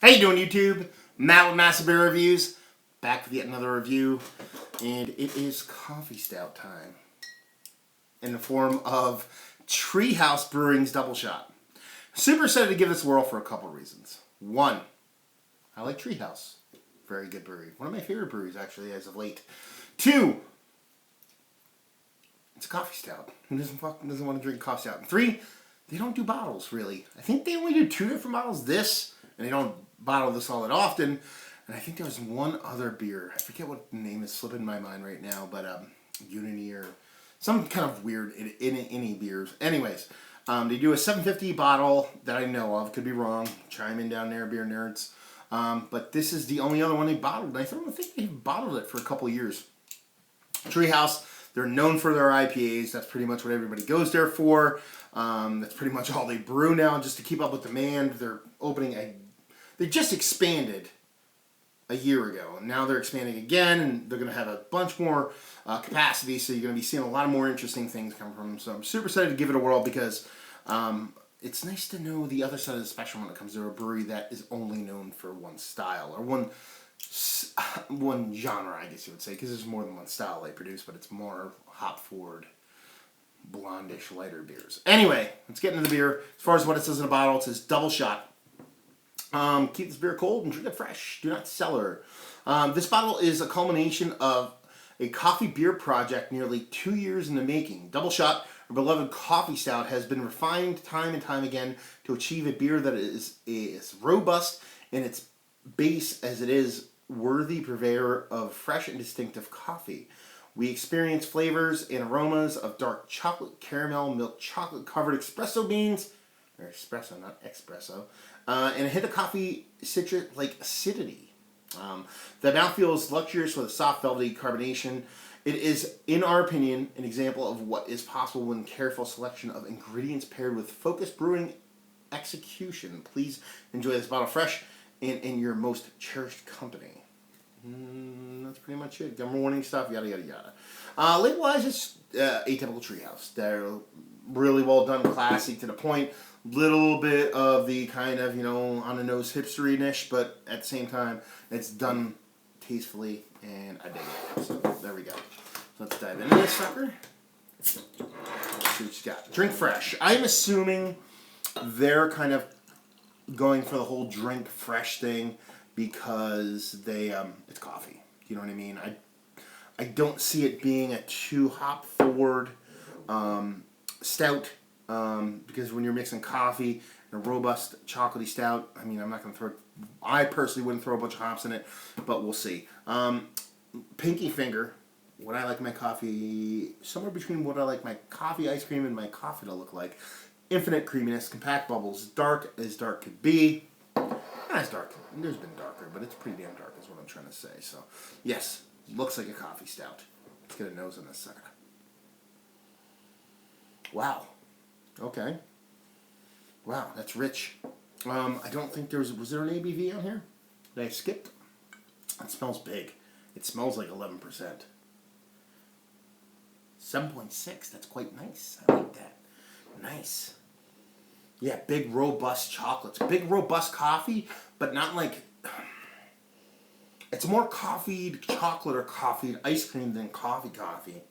How you doing, YouTube? Matt with Massive Beer Reviews, back with yet another review, and it is coffee stout time in the form of Treehouse Brewing's Double Shot. Super excited to give this a whirl for a couple reasons. One, I like Treehouse. Very good brewery. One of my favorite breweries, actually, as of late. Two, it's a coffee stout. Who doesn't want to drink coffee stout? And three, they don't do bottles, really. I think they only do 2 different bottles. This, and they don't bottle this all that often. And I think there was one other beer. I forget what the name is slipping my mind right now, but Unity or some kind of weird any beers. Anyways, they do a 750 bottle that I know of. Could be wrong. Chime in down there, beer nerds. But this is the only other one they bottled. And I think they bottled it for a couple of years. Treehouse, they're known for their IPAs. That's pretty much what everybody goes there for. That's pretty much all they brew now, just to keep up with demand. They just expanded a year ago, and now they're expanding again, and they're going to have a bunch more capacity, so you're going to be seeing a lot of more interesting things come from them. So I'm super excited to give it a whirl because it's nice to know the other side of the spectrum when it comes to a brewery that is only known for one style, or one genre, I guess you would say, because there's more than one style they produce, but it's more hop-forward, blondish, lighter beers. Anyway, let's get into the beer. As far as what it says in the bottle, it says double shot. Keep this beer cold and drink it fresh. Do not cellar. This bottle is a culmination of a coffee beer project nearly 2 years in the making. Double Shot, our beloved coffee stout, has been refined time and time again to achieve a beer that is robust in its base as it is worthy purveyor of fresh and distinctive coffee. We experience flavors and aromas of dark chocolate, caramel, milk chocolate covered espresso beans, or espresso, not espresso, and a hint of coffee citrus like acidity. The mouthfeel is luxurious with a soft velvety carbonation. It is, in our opinion, an example of what is possible when careful selection of ingredients paired with focused brewing execution. Please enjoy this bottle fresh and in your most cherished company. That's pretty much it. Gummer warning stuff, yada yada yada. Label-wise, it's atypical Treehouse. They're really well done, classy, to the point. Little bit of the kind of, on the nose hipstery-ish, but at the same time, it's done tastefully, and I dig it. So there we go. So let's dive into this sucker. Let's see what you got. Drink fresh. I'm assuming they're kind of going for the whole drink fresh thing because it's coffee. You know what I mean? I don't see it being a too hop forward stout. Because when you're mixing coffee and a robust chocolatey stout, I mean, I personally wouldn't throw a bunch of hops in it, but we'll see. Pinky finger, what I like my coffee, somewhere between what I like my coffee ice cream and my coffee to look like. Infinite creaminess, compact bubbles, dark as dark could be. Not as dark, there's been darker, but it's pretty damn dark is what I'm trying to say. So, yes, looks like a coffee stout. Let's get a nose on this sucker. Wow. Okay. Wow, that's rich. I don't think was there an ABV on here that I skipped? It smells big. It smells like 11%. 7.6, that's quite nice. I like that. Nice. Yeah, big robust chocolates. Big robust coffee, but not like... It's more coffeed chocolate or coffeed ice cream than coffee.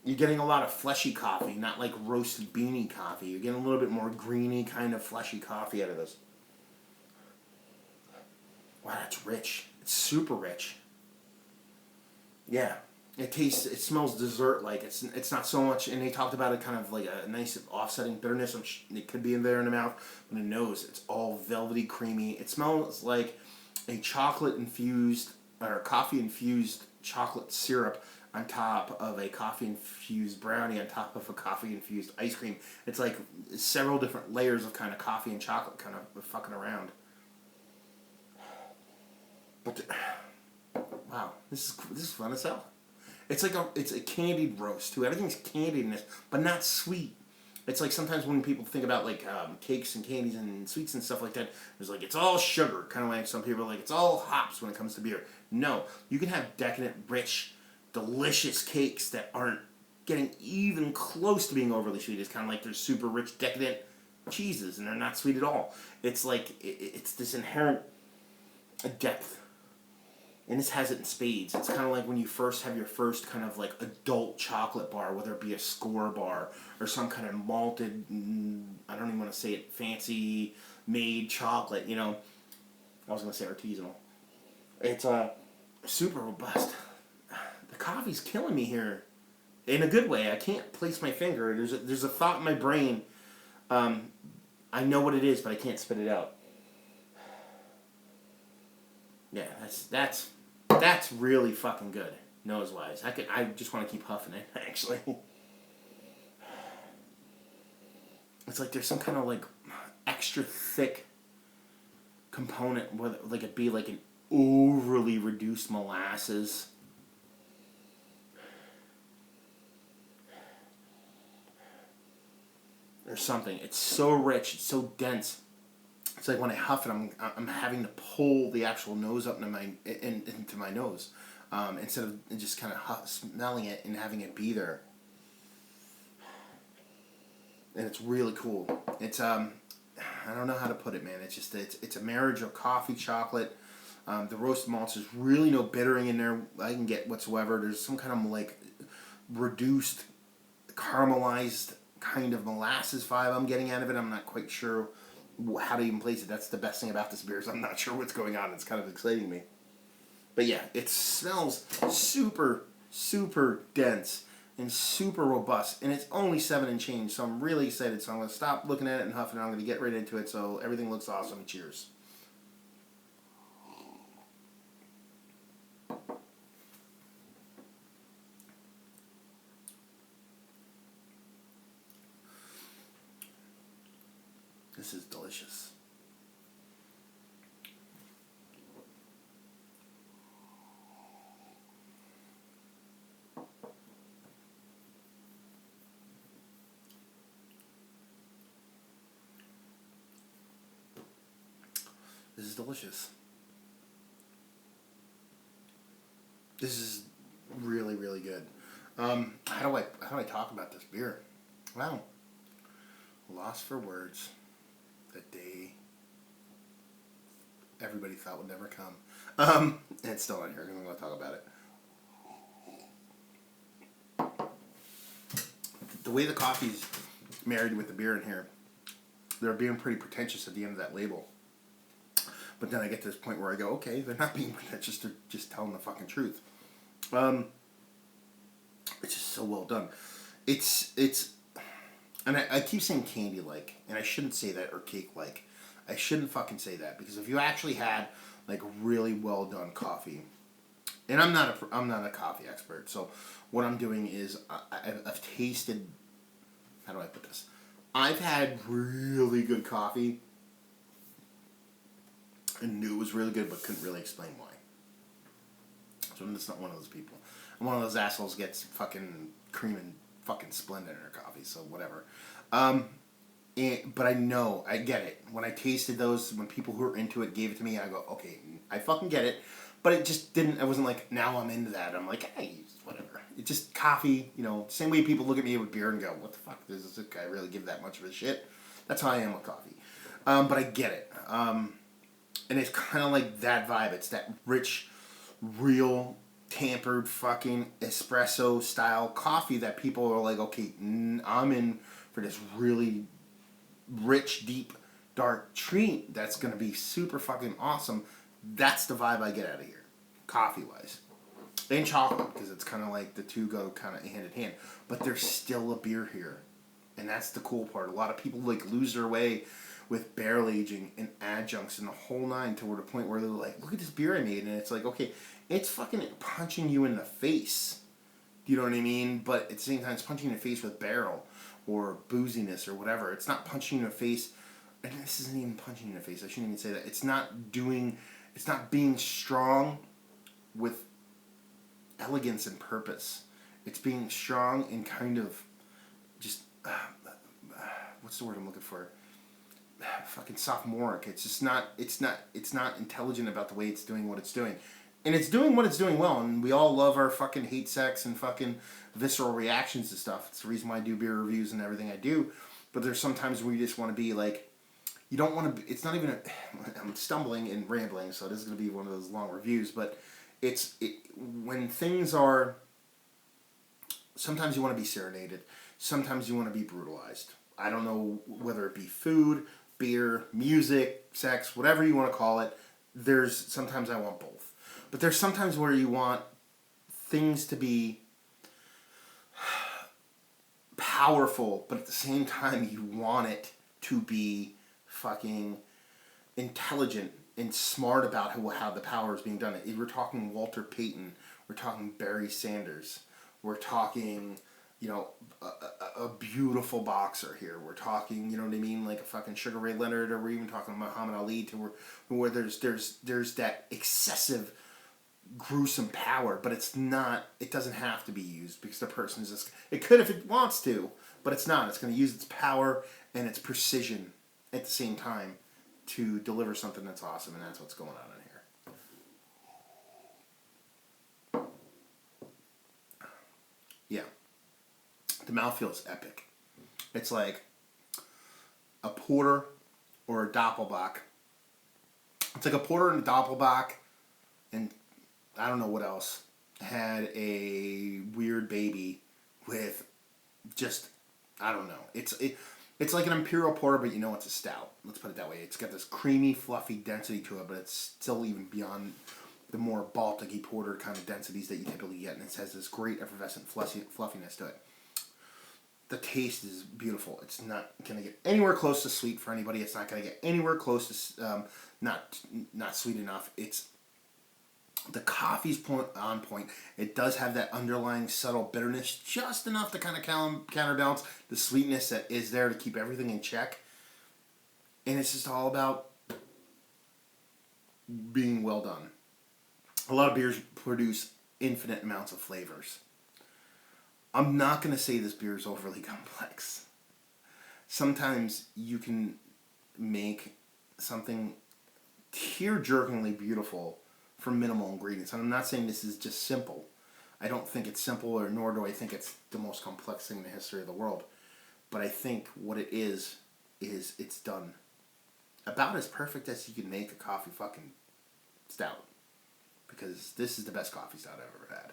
You're getting a lot of fleshy coffee, not like roasted beanie coffee. You're getting a little bit more greeny kind of fleshy coffee out of this. Wow, that's rich. It's super rich. Yeah, it smells dessert-like. It's not so much, and they talked about it kind of like a nice offsetting bitterness. It could be in there in the mouth, but in the nose, it's all velvety, creamy. It smells like a chocolate-infused, or coffee-infused chocolate syrup on top of a coffee-infused brownie on top of a coffee-infused ice cream. It's like several different layers of kind of coffee and chocolate kind of fucking around. But wow, this is fun as hell. It's a candied roast too. Everything's candied in this, but not sweet. It's like sometimes when people think about like cakes and candies and sweets and stuff like that, there's like it's all sugar, kind of like some people are like it's all hops when it comes to beer. No, you can have decadent, rich, delicious cakes that aren't getting even close to being overly sweet. It's kind of like they're super rich, decadent, cheeses, and they're not sweet at all. It's like it's this inherent depth, and this has it in spades. It's kind of like when you first have your first kind of like adult chocolate bar, whether it be a Score bar or some kind of malted, I don't even want to say it, fancy made chocolate. You know, I was gonna say artisanal. It's super robust. The coffee's killing me here, in a good way. I can't place my finger. There's a thought in my brain. I know what it is, but I can't spit it out. Yeah, that's really fucking good, nose wise. I just want to keep huffing it. Actually, it's like there's some kind of like extra thick component, whether like it be like an overly reduced molasses. Or something. It's so rich. It's so dense. It's like when I huff it, I'm having to pull the actual nose up into my nose, instead of just kind of smelling it and having it be there. And it's really cool. It's I don't know how to put it, man. It's just it's a marriage of coffee, chocolate. The roasted malts, there's really no bittering in there I can get whatsoever. There's some kind of like reduced, caramelized kind of molasses vibe I'm getting out of it. I'm not quite sure how to even place it. That's the best thing about this beer, is I'm not sure what's going on. It's kind of exciting me. But yeah, it smells super, super dense and super robust, and it's only 7 and change, so I'm really excited. So I'm going to stop looking at it and huffing it. I'm going to get right into it, so everything looks awesome. Cheers. This is delicious. This is delicious. This is really, really good. How do I talk about this beer? Wow. Lost for words. That day everybody thought would never come. And it's still not here. I'm going to talk about it. The way the coffee's married with the beer in here, they're being pretty pretentious at the end of that label. But then I get to this point where I go, okay, they're not being pretentious, they're just telling the fucking truth. It's just so well done. It's and I keep saying candy-like, and I shouldn't say that, or cake-like. I shouldn't fucking say that, because if you actually had like really well done coffee, and I'm not a coffee expert, so what I'm doing is I've tasted. How do I put this? I've had really good coffee and knew it was really good, but couldn't really explain why. So I'm just not one of those people. I'm one of those assholes who gets fucking cream and fucking Splenda in their coffee, so whatever. But I get it. When I tasted those, when people who are into it gave it to me, I go, okay, I fucking get it. But it just didn't, I wasn't like, now I'm into that. I'm like, hey, whatever. It's just coffee, same way people look at me with beer and go, what the fuck, does this guy really give that much of a shit? That's how I am with coffee. But I get it. And it's kind of like that vibe. It's that rich, real, tampered fucking espresso style coffee that people are like, okay, I'm in for this really rich, deep, dark treat that's going to be super fucking awesome. That's the vibe I get out of here, coffee-wise. And chocolate, because it's kind of like the two go kind of hand in hand. But there's still a beer here. And that's the cool part. A lot of people like lose their way with barrel aging and adjuncts and the whole nine to the point where they're like, look at this beer I made. And it's like, okay, it's fucking punching you in the face. Do you know what I mean? But at the same time, it's punching you in the face with barrel or booziness or whatever. It's not punching you in the face. And this isn't even punching you in the face. I shouldn't even say that. It's not being strong with elegance and purpose. It's being strong and kind of just, what's the word I'm looking for? Fucking sophomoric. It's not intelligent about the way it's doing what it's doing. And it's doing what it's doing well, and we all love our fucking hate sex and fucking visceral reactions to stuff. It's the reason why I do beer reviews and everything I do. But there's sometimes where you just want to be like, you don't want to. It's not even. I'm stumbling and rambling, so this is going to be one of those long reviews. But when things are. Sometimes you want to be serenaded. Sometimes you want to be brutalized. I don't know whether it be food, beer, music, sex, whatever you want to call it. Sometimes I want both. But there's sometimes where you want things to be powerful, but at the same time you want it to be fucking intelligent and smart about how the power is being done. We're talking Walter Payton. We're talking Barry Sanders. We're talking, a beautiful boxer here. We're talking, you know what I mean, like a fucking Sugar Ray Leonard, or we're even talking Muhammad Ali, where there's that excessive, gruesome power, but it's not. It doesn't have to be used because the person is just. It could if it wants to, but it's not. It's going to use its power and its precision at the same time to deliver something that's awesome, and that's what's going on in here. Yeah. The mouthfeel is epic. It's like a porter or a doppelbock. It's like a porter and a doppelbock, and I don't know what else, had a weird baby with just, I don't know. It's like an imperial porter, but it's a stout. Let's put it that way. It's got this creamy, fluffy density to it, but it's still even beyond the more Baltic-y porter kind of densities that you typically get, and it has this great effervescent fluffiness to it. The taste is beautiful. It's not going to get anywhere close to sweet for anybody. It's not going to get anywhere close to not sweet enough. The coffee's on point. It does have that underlying subtle bitterness, just enough to kind of counterbalance the sweetness that is there to keep everything in check. And it's just all about being well done. A lot of beers produce infinite amounts of flavors. I'm not going to say this beer is overly complex. Sometimes you can make something tear-jerkingly beautiful from minimal ingredients. And I'm not saying this is just simple. I don't think it's simple, nor do I think it's the most complex thing in the history of the world. But I think what it is it's done about as perfect as you can make a coffee fucking stout. Because this is the best coffee stout I've ever had.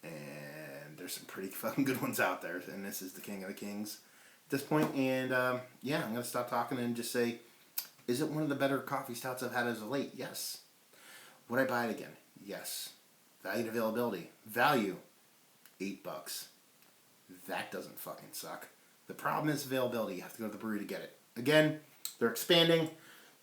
And there's some pretty fucking good ones out there. And this is the king of the kings at this point. And I'm going to stop talking and just say, is it one of the better coffee stouts I've had as of late? Yes. Would I buy it again? Yes. Value and availability. Value, $8. That doesn't fucking suck. The problem is availability. You have to go to the brewery to get it. Again, they're expanding.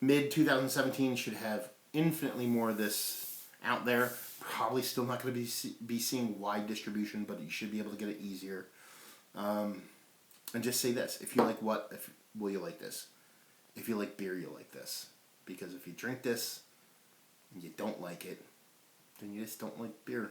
Mid-2017 should have infinitely more of this out there. Probably still not going to be seeing wide distribution, but you should be able to get it easier. And just say this. If you like will you like this? If you like beer, you'll like this. Because if you drink this and you don't like it, then you just don't like beer.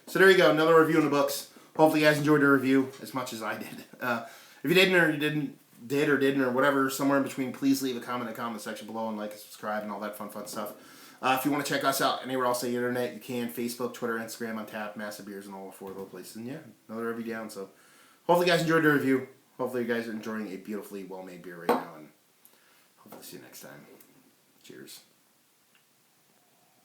So there you go, another review in the books. Hopefully you guys enjoyed the review as much as I did. If you didn't, or you didn't, or whatever, somewhere in between, please leave a comment in the comment section below and like and subscribe and all that fun stuff. If you want to check us out anywhere else on the internet, you can. Facebook, Twitter, Instagram, on tap, Massive Beers, and all four of those places. And yeah, another review down. So hopefully you guys enjoyed the review. Hopefully you guys are enjoying a beautifully well-made beer right now. And hopefully see you next time. Cheers.